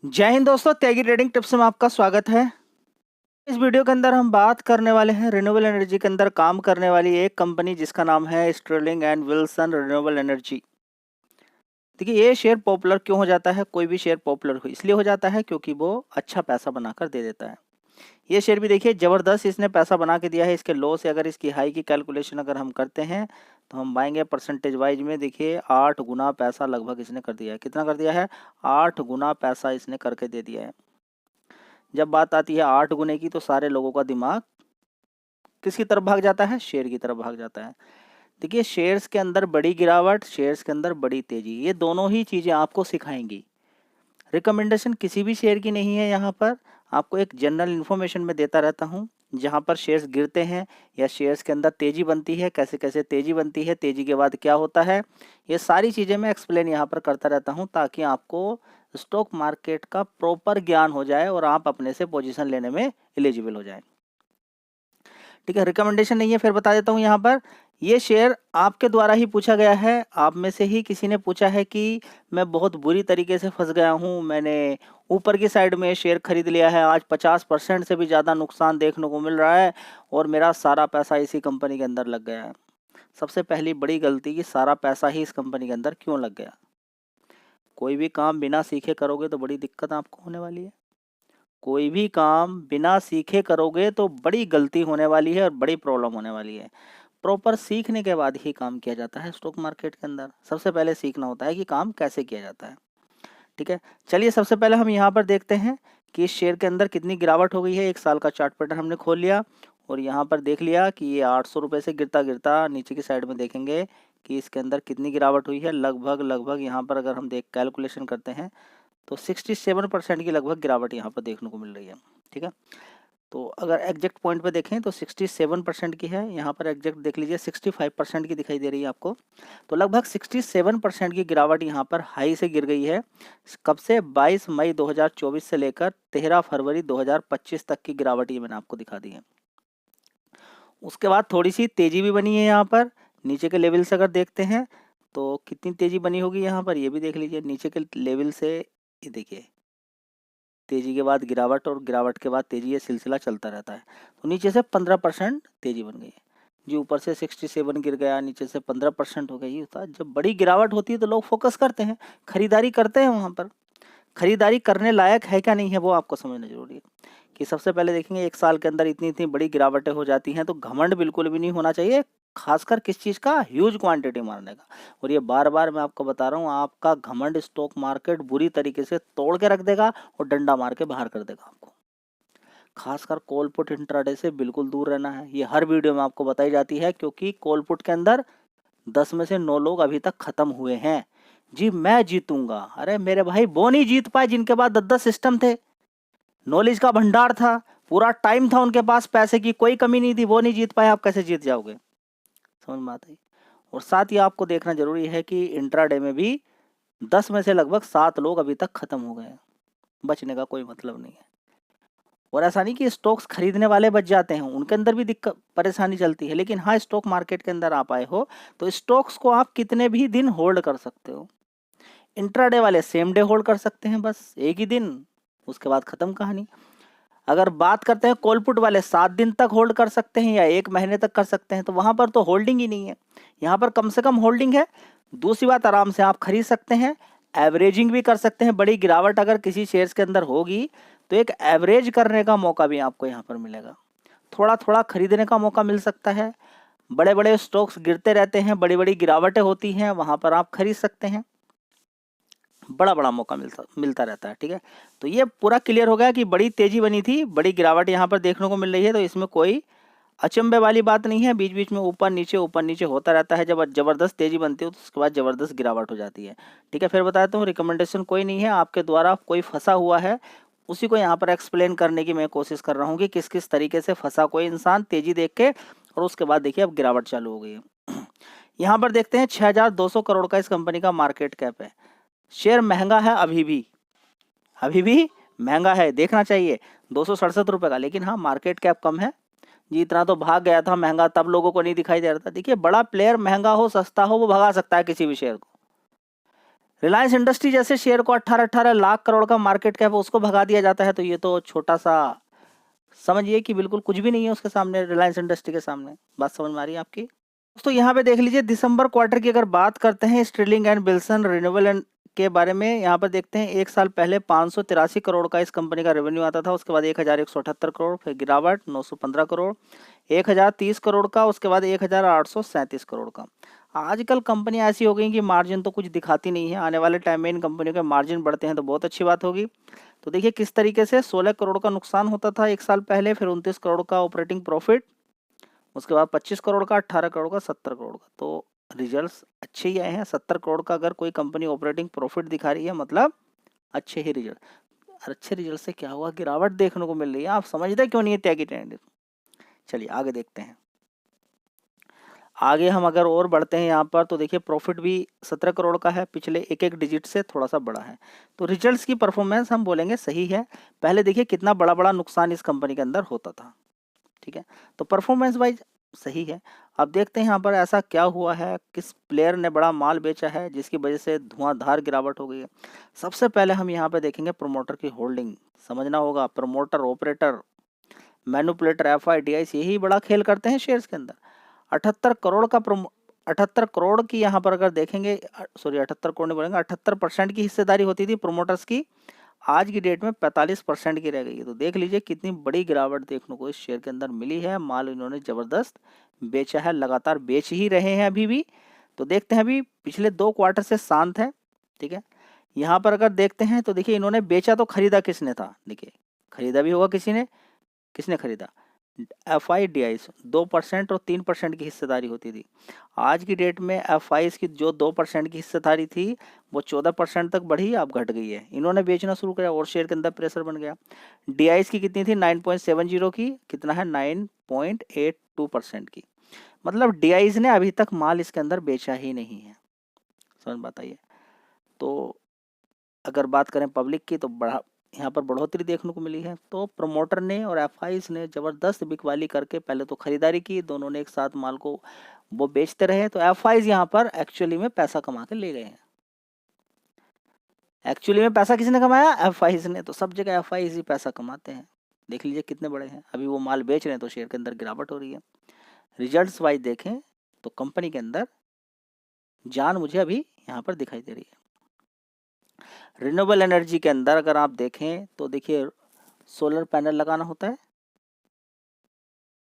जय हिंद दोस्तों, त्यागी trading tips में आपका स्वागत है। इस वीडियो के अंदर हम बात करने वाले हैं रिन्यूएबल एनर्जी के अंदर काम करने वाली एक कंपनी जिसका नाम है Sterling and Wilson renewable energy. देखिए, ये शेयर पॉपुलर क्यों हो जाता है? कोई भी शेयर पॉपुलर इसलिए हो जाता है क्योंकि वो अच्छा पैसा बनाकर दे देता है। ये शेयर भी देखिए ज़बरदस्त इसने पैसा बना के दिया है। इसके लो से अगर इसकी हाई की कैलकुलेशन अगर हम करते हैं तो हम पाएंगे परसेंटेज वाइज में, देखिए 8 गुना पैसा लगभग इसने कर दिया है। कितना कर दिया है? 8 गुना पैसा इसने करके दे दिया है। जब बात आती है 8 गुने की तो सारे लोगों का दिमाग किसकी तरफ भाग जाता है? शेयर की तरफ भाग जाता है। देखिए, शेयर्स के अंदर बड़ी गिरावट, शेयर्स के अंदर बड़ी तेजी, ये दोनों ही चीज़ें आपको सिखाएंगी। रिकमेंडेशन किसी भी शेयर की नहीं है। यहाँ पर आपको एक जनरल इन्फॉर्मेशन में देता रहता हूँ। जहाँ पर शेयर्स गिरते हैं या शेयर्स के अंदर तेजी बनती है, कैसे कैसे तेजी बनती है, तेजी के बाद क्या होता है, ये सारी चीज़ें मैं एक्सप्लेन यहाँ पर करता रहता हूँ ताकि आपको स्टॉक मार्केट का प्रॉपर ज्ञान हो जाए और आप अपने से पोजीशन लेने में एलिजिबल हो जाए। ठीक है, रिकमेंडेशन नहीं है। फिर बता देता हूँ यहाँ पर, ये शेयर आपके द्वारा ही पूछा गया है। आप में से ही किसी ने पूछा है कि मैं बहुत बुरी तरीके से फंस गया हूँ, मैंने ऊपर की साइड में शेयर खरीद लिया है, आज 50% से भी ज़्यादा नुकसान देखने को मिल रहा है और मेरा सारा पैसा इसी कंपनी के अंदर लग गया है। सबसे पहली बड़ी गलती कि सारा पैसा ही इस कंपनी के अंदर क्यों लग गया। कोई भी काम बिना सीखे करोगे तो बड़ी दिक्कत आपको होने वाली है। कोई भी काम बिना सीखे करोगे तो बड़ी गलती होने वाली है और बड़ी प्रॉब्लम होने वाली है। प्रॉपर सीखने के बाद ही काम किया जाता है स्टॉक मार्केट के अंदर। सबसे पहले सीखना होता है कि काम कैसे किया जाता है। ठीक है, चलिए सबसे पहले हम यहाँ पर देखते हैं कि इस शेयर के अंदर कितनी गिरावट हो गई है। 1 साल का चार्ट पैटर्न हमने खोल लिया और यहाँ पर देख लिया कि ये 800 रुपये से गिरता गिरता नीचे की साइड में देखेंगे कि इसके अंदर कितनी गिरावट हुई है। लगभग यहाँ पर अगर हम कैलकुलेशन करते हैं तो 67% की लगभग गिरावट यहाँ पर देखने को मिल रही है। ठीक है, तो अगर एग्जैक्ट पॉइंट पे देखें तो 67% की है। यहाँ पर एग्जैक्ट देख लीजिए 65% की दिखाई दे रही है आपको। तो लगभग 67% की गिरावट यहाँ पर हाई से गिर गई है। कब से? 22 मई 2024 से लेकर 13 फरवरी 2025 तक की गिरावट ये मैंने आपको दिखा दी है। उसके बाद थोड़ी सी तेजी भी बनी है यहाँ पर। नीचे के लेवल से अगर देखते हैं तो कितनी तेजी बनी होगी यहाँ पर, ये भी देख लीजिए। नीचे के लेवल से ये देखिए, तेजी के बाद गिरावट और गिरावट के बाद तेजी, ये सिलसिला चलता रहता है। तो नीचे से 15% तेजी बन गई है जी। ऊपर से 67 गिर गया, नीचे से 15% हो गई। ये होता है जब बड़ी गिरावट होती है तो लोग फोकस करते हैं, खरीदारी करते हैं। वहाँ पर खरीदारी करने लायक है क्या नहीं है वो आपको समझना जरूरी है। कि सबसे पहले देखेंगे 1 साल के अंदर इतनी इतनी बड़ी गिरावटें हो जाती हैं तो घमंड बिल्कुल भी नहीं होना चाहिए, खासकर किस चीज़ का? ह्यूज क्वांटिटी मारने का। और ये बार बार मैं आपको बता रहा हूँ, आपका घमंड स्टॉक मार्केट बुरी तरीके से तोड़ के रख देगा और डंडा मार के बाहर कर देगा आपको। खासकर कॉल पुट इंट्राडे से बिल्कुल दूर रहना है। ये हर वीडियो में आपको बताई जाती है क्योंकि कॉल पुट के अंदर 10 में से 9 लोग अभी तक खत्म हुए हैं। जी मैं जीतूंगा, अरे मेरे भाई वो नहीं जीत पाए जिनके पास 10-10 सिस्टम थे, नॉलेज का भंडार था, पूरा टाइम था उनके पास, पैसे की कोई कमी नहीं थी, वो नहीं जीत पाए। आप कैसे जीत जाओगे? समझ में आता है। और साथ ही आपको देखना जरूरी है कि इंट्राडे में भी 10 में से लगभग 7 लोग अभी तक खत्म हो गए हैं। बचने का कोई मतलब नहीं है। और ऐसा नहीं कि स्टॉक्स खरीदने वाले बच जाते हैं, उनके अंदर भी दिक्कत परेशानी चलती है। लेकिन हाँ, स्टॉक मार्केट के अंदर आप आए हो तो स्टॉक्स को आप कितने भी दिन होल्ड कर सकते हो। इंट्राडे वाले सेम डे होल्ड कर सकते हैं, बस एक ही दिन, उसके बाद खत्म कहानी। अगर बात करते हैं कॉल पुट वाले, 7 दिन तक होल्ड कर सकते हैं या 1 महीने तक कर सकते हैं। तो वहां पर तो होल्डिंग ही नहीं है, यहाँ पर कम से कम होल्डिंग है। दूसरी बात, आराम से आप खरीद सकते हैं, एवरेजिंग भी कर सकते हैं। बड़ी गिरावट अगर किसी शेयर्स के अंदर होगी तो एक एवरेज करने का मौका भी आपको यहाँ पर मिलेगा। थोड़ा थोड़ा खरीदने का मौका मिल सकता है। बड़े बड़े स्टॉक्स गिरते रहते हैं, बड़ी बड़ी गिरावटें होती हैं, वहां पर आप खरीद सकते हैं। बड़ा बड़ा मौका मिलता रहता है। ठीक है, तो ये पूरा क्लियर हो गया कि बड़ी तेजी बनी थी, बड़ी गिरावट यहाँ पर देखने को मिल रही है। तो इसमें कोई अचंभे वाली बात नहीं है। बीच बीच में ऊपर नीचे होता रहता है। जब जबरदस्त तेजी बनती है तो उसके बाद जबरदस्त गिरावट हो जाती है। ठीक है, फिर बताता हूँ, रिकमेंडेशन कोई नहीं है। आपके द्वारा कोई फंसा हुआ है उसी को यहाँ पर एक्सप्लेन करने की मैं कोशिश कर रहा हूँ कि किस किस तरीके से फंसा कोई इंसान तेजी देख के, और उसके बाद देखिए अब गिरावट चालू हो गई है। यहाँ पर देखते हैं 6200 करोड़ का इस कंपनी का मार्केट कैप है। शेयर महंगा है, अभी भी महंगा है, देखना चाहिए 267 रुपये का। लेकिन हाँ, मार्केट कैप कम है जी। इतना तो भाग गया था महंगा, तब लोगों को नहीं दिखाई दे रहा था। देखिए, बड़ा प्लेयर महंगा हो सस्ता हो वो भगा सकता है किसी भी शेयर को। रिलायंस इंडस्ट्री जैसे शेयर को 18-18 लाख करोड़ का मार्केट कैप उसको भगा दिया जाता है, तो ये तो छोटा सा समझिए कि बिल्कुल कुछ भी नहीं है उसके सामने, रिलायंस इंडस्ट्री के सामने। बात समझ में आ रही है आपकी? दोस्तों यहाँ पे देख लीजिए, दिसंबर क्वार्टर की अगर बात करते हैं स्टर्लिंग एंड विल्सन रिन्यूएबल के बारे में, यहाँ पर देखते हैं एक साल पहले 583 करोड़ का इस कंपनी का रेवेन्यू आता था, उसके बाद 1178 करोड़, फिर गिरावट 915 करोड़, 1030 करोड़ का, उसके बाद 1837 करोड़ का। आजकल कंपनी ऐसी हो गई कि मार्जिन तो कुछ दिखाती नहीं है, आने वाले टाइम में इन कंपनियों के मार्जिन बढ़ते हैं तो बहुत अच्छी बात होगी। तो देखिए किस तरीके से 16 करोड़ का नुकसान होता था एक साल पहले, फिर 29 करोड़ का ऑपरेटिंग प्रॉफिट, उसके बाद 25 करोड़ का, 18 करोड़ का, 70 करोड़ का। तो रिजल्ट्स अच्छे ही आए हैं। 70 करोड़ का अगर कोई कंपनी ऑपरेटिंग प्रॉफिट दिखा रही है मतलब अच्छे ही रिजल्ट। अच्छे रिजल्ट से क्या हुआ, गिरावट देखने को मिल रही है। आप समझते क्यों नहीं है त्यागी ट्रेंड? चलिए आगे देखते हैं। आगे हम अगर और बढ़ते हैं यहाँ पर, तो देखिए प्रॉफिट भी 17 करोड़ का है, पिछले एक एक डिजिट से थोड़ा सा बड़ा है। तो रिजल्ट्स की परफॉर्मेंस हम बोलेंगे सही है। पहले देखिए कितना बड़ा बड़ा नुकसान इस कंपनी के अंदर होता था, ठीक है। तो परफॉर्मेंस वाइज सही है। अब देखते हैं यहाँ पर ऐसा क्या हुआ है, किस प्लेयर ने बड़ा माल बेचा है जिसकी वजह से धुआंधार गिरावट हो गई है। सबसे पहले हम यहाँ पे देखेंगे प्रमोटर की होल्डिंग। समझना होगा, प्रमोटर, ऑपरेटर, मैनुपुलेटर, FIDIs यही बड़ा खेल करते हैं शेयर्स के अंदर। 78 करोड़ की यहाँ पर अगर देखेंगे, सॉरी 78 करोड़ नहीं बोलेंगे, 78% की हिस्सेदारी होती थी प्रोमोटर्स की, आज की डेट में 45% की रह गई है। तो देख लीजिए कितनी बड़ी गिरावट देखने को इस शेयर के अंदर मिली है। माल इन्होंने जबरदस्त बेचा है, लगातार बेच ही रहे हैं अभी भी। तो देखते हैं, अभी पिछले 2 क्वार्टर से शांत है, ठीक है। यहाँ पर अगर देखते हैं तो देखिए इन्होंने बेचा तो खरीदा किसने था, देखिए खरीदा भी होगा किसी ने, किसने खरीदा? FIDIs 2% और 3% की हिस्सेदारी होती थी। आज की डेट में FIs की जो 2% की हिस्सेदारी थी वो 14% तक बढ़ी, अब घट गई है। इन्होंने बेचना शुरू किया और शेयर के अंदर प्रेशर बन गया। DIs की कितनी थी? 9.70 की, कितना है? 9.82% की। मतलब DIs ने अभी तक माल इसके अंदर बेचा ही नहीं है। समझ बताइए। तो अगर बात करें पब्लिक की, तो बढ़ा यहाँ पर बढ़ोतरी देखने को मिली है। तो प्रमोटर ने और FIs ने जबरदस्त बिकवाली करके पहले तो खरीदारी की, दोनों ने एक साथ माल को वो बेचते रहे। तो FIs यहाँ पर एक्चुअली में पैसा कमा के ले गए हैं। एक्चुअली में पैसा किसने कमाया? FIs ने। तो सब जगह FIs ही पैसा कमाते हैं। देख लीजिए कितने बड़े हैं, अभी वो माल बेच रहे हैं तो शेयर के अंदर गिरावट हो रही है। रिजल्ट्स वाइज देखें तो कंपनी के अंदर जान मुझे अभी यहाँ पर दिखाई दे रही है। रिन्यूएबल एनर्जी के अंदर अगर आप देखें तो देखिए सोलर पैनल लगाना होता है।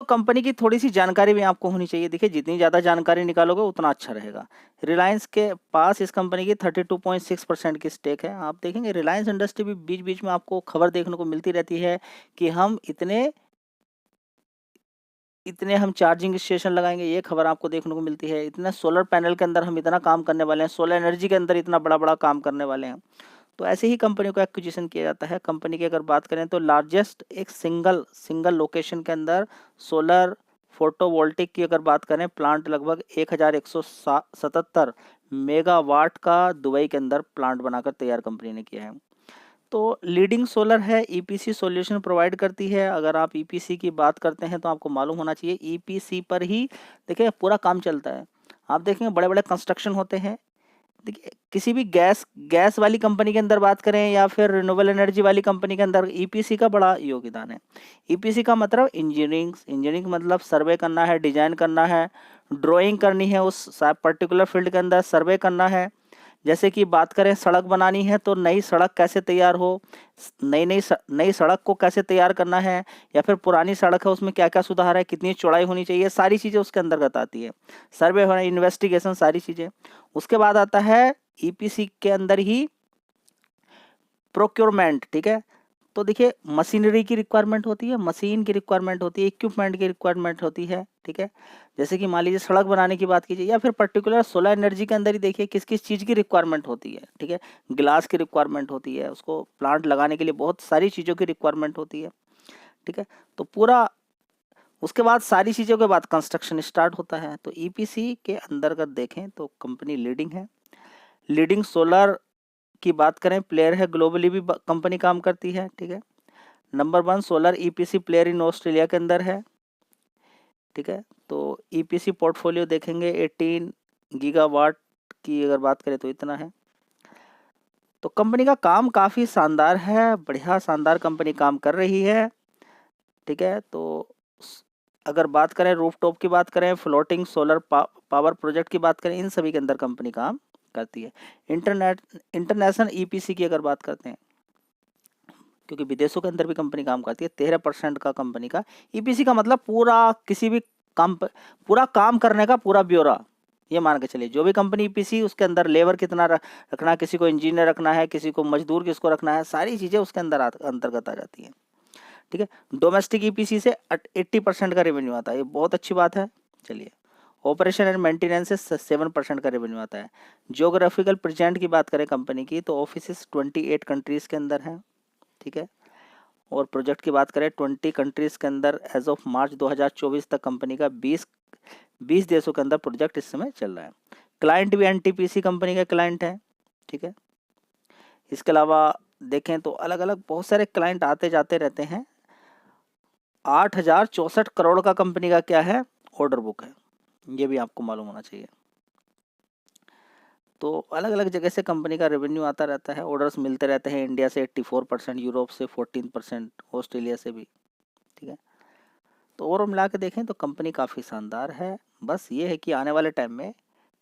तो कंपनी की थोड़ी सी जानकारी भी आपको होनी चाहिए। देखिए जितनी ज़्यादा जानकारी निकालोगे उतना अच्छा रहेगा। रिलायंस के पास इस कंपनी की 32.6% की स्टेक है। आप देखेंगे रिलायंस इंडस्ट्री भी बीच बीच में आपको खबर देखने को मिलती रहती है कि हम इतने हम चार्जिंग स्टेशन लगाएंगे, ये खबर आपको देखने को मिलती है। इतना सोलर पैनल के अंदर हम इतना काम करने वाले हैं, सोलर एनर्जी के अंदर इतना बड़ा बड़ा काम करने वाले हैं। तो ऐसे ही कंपनी को एक्विजिशन किया जाता है। कंपनी की अगर बात करें तो लार्जेस्ट एक सिंगल लोकेशन के अंदर सोलर फोटोवोल्टिक की अगर बात करें, प्लांट लगभग 1177 मेगावाट का दुबई के अंदर प्लांट बनाकर तैयार कंपनी ने किया है। तो लीडिंग सोलर है, EPC सॉल्यूशन प्रोवाइड करती है। अगर आप EPC की बात करते हैं तो आपको मालूम होना चाहिए EPC पर ही देखिए पूरा काम चलता है। आप देखेंगे बड़े बड़े कंस्ट्रक्शन होते हैं। देखिए किसी भी गैस वाली कंपनी के अंदर बात करें या फिर रिन्यूएबल एनर्जी वाली कंपनी के अंदर EPC का बड़ा योगदान है। EPC का मतलब इंजीनियरिंग मतलब सर्वे करना है, डिजाइन करना है, ड्राइंग करनी है, उस पर्टिकुलर फील्ड के अंदर सर्वे करना है। जैसे कि बात करें सड़क बनानी है तो नई सड़क कैसे तैयार हो, नई सड़क को कैसे तैयार करना है, या फिर पुरानी सड़क है उसमें क्या क्या सुधार है, कितनी चौड़ाई होनी चाहिए, सारी चीज़ें उसके अंतर्गत आती है। सर्वे होना, इन्वेस्टिगेशन, सारी चीज़ें। उसके बाद आता है EPC के अंदर ही प्रोक्योरमेंट, ठीक है। तो देखिए मशीनरी की रिक्वायरमेंट होती है, मशीन की रिक्वायरमेंट होती है, इक्विपमेंट की रिक्वायरमेंट होती है, ठीक है। जैसे कि मान लीजिए सड़क बनाने की बात कीजिए या फिर पर्टिकुलर सोलर एनर्जी के अंदर ही देखिए किस किस चीज़ की रिक्वायरमेंट होती है, ठीक है। ग्लास की रिक्वायरमेंट होती है, उसको प्लांट लगाने के लिए बहुत सारी चीज़ों की रिक्वायरमेंट होती है, ठीक है। तो पूरा उसके बाद सारी चीज़ों के बाद कंस्ट्रक्शन स्टार्ट होता है। तो EPC के अंदर अगर देखें तो कंपनी लीडिंग है। लीडिंग सोलर की बात करें, प्लेयर है, ग्लोबली भी कंपनी काम करती है, ठीक है। Number 1 solar EPC player in Australia के अंदर है, ठीक है। तो EPC पोर्टफोलियो देखेंगे 18 गीगावाट की अगर बात करें तो इतना है। तो कंपनी का काम काफ़ी शानदार है, बढ़िया शानदार कंपनी काम कर रही है। ठीक है, तो अगर बात करें रूफटॉप की बात करें, फ्लोटिंग सोलर पावर प्रोजेक्ट की बात करें, इन सभी के अंदर कंपनी काम करती है। इंटरनेशनल ईपीसी की अगर बात करते हैं, क्योंकि विदेशों के अंदर भी कंपनी काम करती है, 13% का कंपनी का ईपीसी का मतलब पूरा किसी भी पूरा काम करने का पूरा ब्यौरा, ये मान के चलिए। जो भी कंपनी ईपीसी, उसके अंदर लेबर कितना रखना है, किसी को इंजीनियर रखना है, किसी को मजदूर किसको रखना है, सारी चीज़ें उसके अंदर अंतर्गत आ जाती हैं। ठीक है, डोमेस्टिक ईपीसी से 80% का रेवेन्यू आता है, ये बहुत अच्छी बात है। चलिए, ऑपरेशन एंड मेंटेनेंस से 7% का रेवेन्यू आता है। जियोग्राफिकल प्रेजेंट की बात करें कंपनी की, तो ऑफिस 28 कंट्रीज़ के अंदर हैं। ठीक है, और प्रोजेक्ट की बात करें 20 कंट्रीज़ के अंदर एज ऑफ मार्च 2024 तक कंपनी का 20 देशों के अंदर प्रोजेक्ट इस समय चल रहा है। क्लाइंट भी एनटीपीसी कंपनी का क्लाइंट है। ठीक है, इसके अलावा देखें तो अलग अलग बहुत सारे क्लाइंट आते जाते रहते हैं। 8,064 करोड़ का कंपनी का क्या है, ऑर्डर बुक है, ये भी आपको मालूम होना चाहिए। तो अलग अलग जगह से कंपनी का रेवेन्यू आता रहता है, ऑर्डर्स मिलते रहते हैं। इंडिया से 84%, यूरोप से 14%, ऑस्ट्रेलिया से भी। ठीक है, तो और मिला के देखें तो कंपनी काफ़ी शानदार है। बस ये है कि आने वाले टाइम में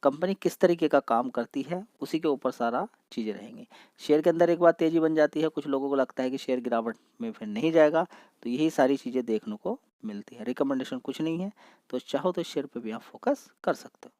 कंपनी किस तरीके का काम करती है, उसी के ऊपर सारा चीज़ें रहेंगी। शेयर के अंदर एक बार तेज़ी बन जाती है, कुछ लोगों को लगता है कि शेयर गिरावट में फिर नहीं जाएगा, तो यही सारी चीज़ें देखने को मिलती है। रिकमेंडेशन कुछ नहीं है, तो चाहो तो शेयर पे भी आप फोकस कर सकते हो।